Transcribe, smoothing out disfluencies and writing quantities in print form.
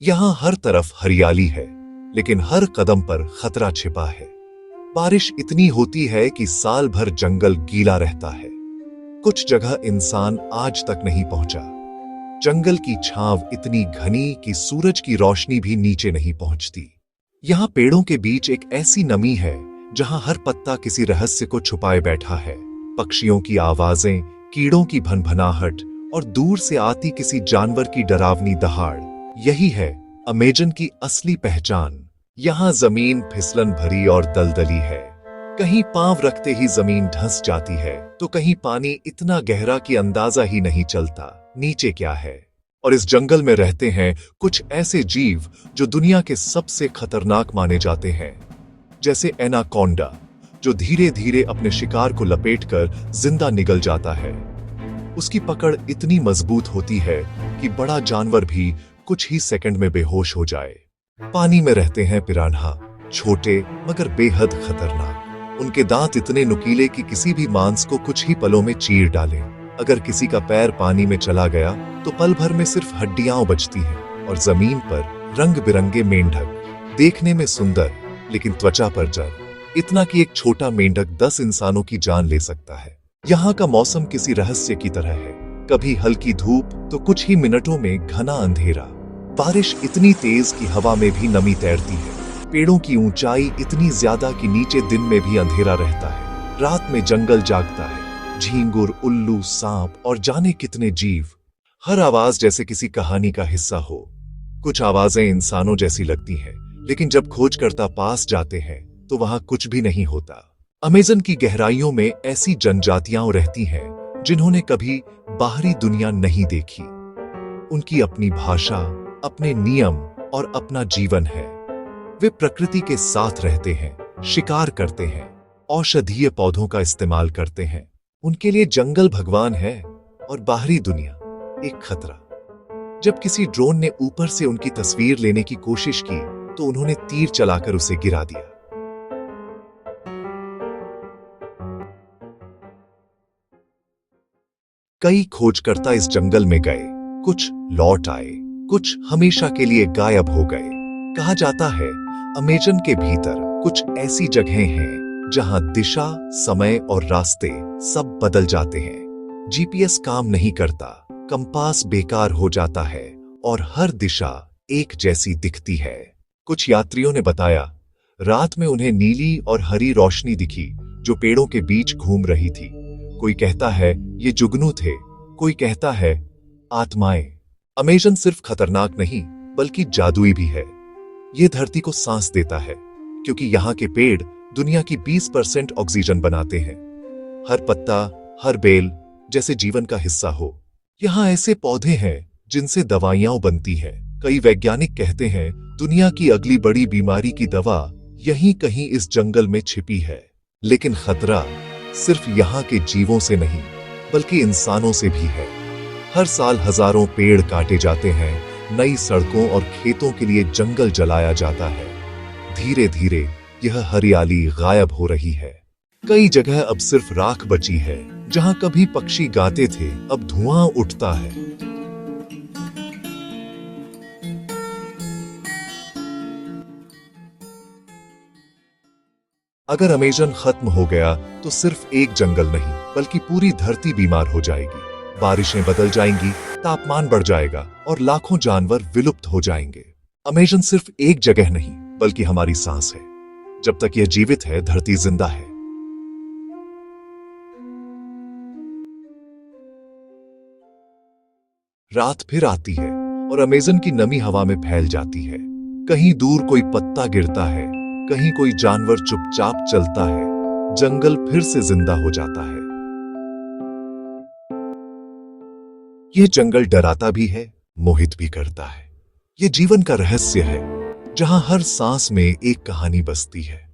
यहाँ हर तरफ हरियाली है, लेकिन हर कदम पर खतरा छिपा है। बारिश इतनी होती है कि साल भर जंगल गीला रहता है। कुछ जगह इंसान आज तक नहीं पहुंचा। जंगल की छांव इतनी घनी कि सूरज की रोशनी भी नीचे नहीं पहुंचती। यहाँ पेड़ों के बीच एक ऐसी नमी है जहां हर पत्ता किसी रहस्य को छुपाए बैठा है। पक्षियों की आवाजें, कीड़ों की भनभनाहट और दूर से आती किसी जानवर की डरावनी दहाड़, यही है अमेजन की असली पहचान। यहाँ जमीन फिसलन भरी और दलदली है। कहीं पांव रखते ही जमीन धंस जाती है, तो कहीं पानी इतना गहरा कि अंदाजा ही नहीं चलता नीचे क्या है। और इस जंगल में रहते हैं कुछ ऐसे जीव जो दुनिया के सबसे खतरनाक माने जाते हैं, जैसे एनाकोंडा, जो धीरे धीरे अपने शिकार को लपेटकर जिंदा निगल जाता है। उसकी पकड़ इतनी मजबूत होती है कि बड़ा जानवर भी कुछ ही सेकंड में बेहोश हो जाए। पानी में रहते हैं पिरान्हा, छोटे मगर बेहद खतरनाक। उनके दांत इतने नुकीले कि किसी भी मांस को कुछ ही पलों में चीर डालें। अगर किसी का पैर पानी में चला गया तो पल भर में सिर्फ हड्डियां बचती हैं। और जमीन पर रंग बिरंगे मेंढक, देखने में सुंदर लेकिन त्वचा पर जर, इतना कि एक छोटा मेंढक 10 इंसानों की जान ले सकता है। यहाँ का मौसम किसी रहस्य की तरह है, कभी हल्की धूप तो कुछ ही मिनटों में घना अंधेरा। बारिश इतनी तेज कि हवा में भी नमी तैरती है। पेड़ों की ऊंचाई इतनी ज्यादा कि नीचे दिन में भी अंधेरा रहता है। रात में जंगल जागता है, झींगुर, उल्लू, सांप और जाने कितने जीव। हर आवाज जैसे किसी कहानी का हिस्सा हो। कुछ आवाजें इंसानों जैसी लगती हैं, लेकिन जब खोजकर्ता पास जाते हैं तो वहां कुछ भी नहीं होता। अमेजन की गहराइयों में ऐसी जनजातियां रहती हैं जिन्होंने कभी बाहरी दुनिया नहीं देखी। उनकी अपनी भाषा, अपने नियम और अपना जीवन है। वे प्रकृति के साथ रहते हैं, शिकार करते हैं, औषधीय पौधों का इस्तेमाल करते हैं। उनके लिए जंगल भगवान है और बाहरी दुनिया एक खतरा। जब किसी ड्रोन ने ऊपर से उनकी तस्वीर लेने की कोशिश की तो उन्होंने तीर चलाकर उसे गिरा दिया। कई खोजकर्ता इस जंगल में गए, कुछ लौट आए, कुछ हमेशा के लिए गायब हो गए। कहा जाता है अमेजन के भीतर कुछ ऐसी जगहें हैं जहां दिशा, समय और रास्ते सब बदल जाते हैं। जीपीएस काम नहीं करता, कंपास बेकार हो जाता है और हर दिशा एक जैसी दिखती है। कुछ यात्रियों ने बताया रात में उन्हें नीली और हरी रोशनी दिखी जो पेड़ों के बीच घूम रही थी। कोई कहता है ये जुगनू थे, कोई कहता है आत्माएं। अमेजन सिर्फ खतरनाक नहीं बल्कि जादुई भी है। ये धरती को सांस देता है क्योंकि यहाँ के पेड़ दुनिया की 20% ऑक्सीजन बनाते हैं। हर पत्ता, हर बेल जैसे जीवन का हिस्सा हो। यहाँ ऐसे पौधे हैं जिनसे दवाइयां बनती हैं। कई वैज्ञानिक कहते हैं दुनिया की अगली बड़ी बीमारी की दवा यहीं कहीं इस जंगल में छिपी है। लेकिन खतरा सिर्फ यहाँ के जीवों से नहीं बल्कि इंसानों से भी है। हर साल हजारों पेड़ काटे जाते हैं, नई सड़कों और खेतों के लिए जंगल जलाया जाता है। धीरे धीरे यह हरियाली गायब हो रही है। कई जगह अब सिर्फ राख बची है। जहां कभी पक्षी गाते थे अब धुआं उठता है। अगर अमेजन खत्म हो गया तो सिर्फ एक जंगल नहीं बल्कि पूरी धरती बीमार हो जाएगी। बारिशें बदल जाएंगी, तापमान बढ़ जाएगा और लाखों जानवर विलुप्त हो जाएंगे। अमेजन सिर्फ एक जगह नहीं बल्कि हमारी सांस है। जब तक यह जीवित है, धरती जिंदा है। रात फिर आती है और अमेजन की नमी हवा में फैल जाती है। कहीं दूर कोई पत्ता गिरता है, कहीं कोई जानवर चुपचाप चलता है। जंगल फिर से जिंदा हो जाता है। यह जंगल डराता भी है, मोहित भी करता है। यह जीवन का रहस्य है जहां हर सांस में एक कहानी बसती है।